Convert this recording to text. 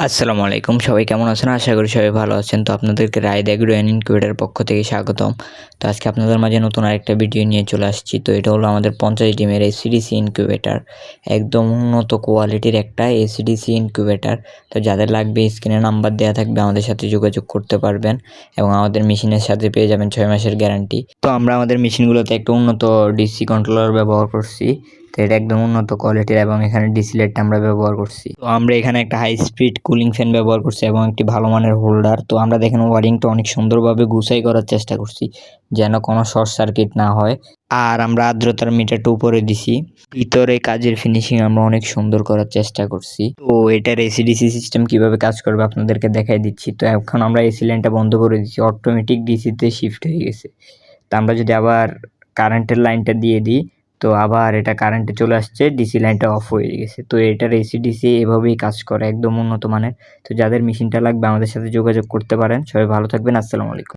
আসসালামু আলাইকুম। সবাই কেমন আছেন? আশা করি সবাই ভালো আছেন। তো আপনাদেরকে রায়দ এগ্রো অ্যান্ড ইনকিউবেটরের পক্ষ থেকে স্বাগতম। তো আজকে আপনাদের মাঝে নতুন আরেকটা ভিডিও নিয়ে চলে আসছি। তো এটা হলো আমাদের 50 ডিমের এসিডিসি ইনকিউবেটর। একদম উন্নত কোয়ালিটির একটা এসিডিসি ইনকিউবেটর। তো যাদের লাগবে স্ক্রিনে নাম্বার দেওয়া থাকবে, আমাদের সাথে যোগাযোগ করতে পারবেন এবং আমাদের মেশিনের সাথে পেয়ে যাবেন 6 মাসের গ্যারান্টি। তো আমরা আমাদের মেশিনগুলোতে একটা উন্নত ডিসি কন্ট্রোলার ব্যবহার করছি। তো এটা একদম উন্নত কোয়ালিটির এবং এখানে ডিসি লাইটটা আমরা ব্যবহার করছি। তো আমরা এখানে একটা হাই স্পিড কুলিং ফ্যান ব্যবহার করছি এবং একটি ভালো মানের হোল্ডার। তো আমরা দেখেন ওয়ারিংটা অনেক সুন্দরভাবে গুছাই করার চেষ্টা করছি যেন কোনো শর্ট সার্কিট না হয়। আর আমরা আর্দ্রতার মিটারটা উপরে দিছি। ভিতরে কাজের ফিনিশিং আমরা অনেক সুন্দর করার চেষ্টা করছি। তো এটার এসিডিসি সিস্টেম কিভাবে কাজ করবে আপনাদেরকে দেখাই দিচ্ছি। তো এখন আমরা এসি লাইনটা বন্ধ করে দিচ্ছি, অটোমেটিক ডিসিতে শিফট হয়ে গেছে। তো আমরা যদি আবার কারেন্টের লাইনটা দিয়ে দিই, তো আবার এটা কারেন্টে চলে আসছে, ডিসি লাইনটা অফ হয়ে গেছে। তো এটার এসিডিসি এভাবেই কাজ করে, একদম উন্নত মানের। তো যাদের মেশিনটা লাগবে আমাদের সাথে যোগাযোগ করতে পারেন। সবাই ভালো থাকবেন। আসসালামু আলাইকুম।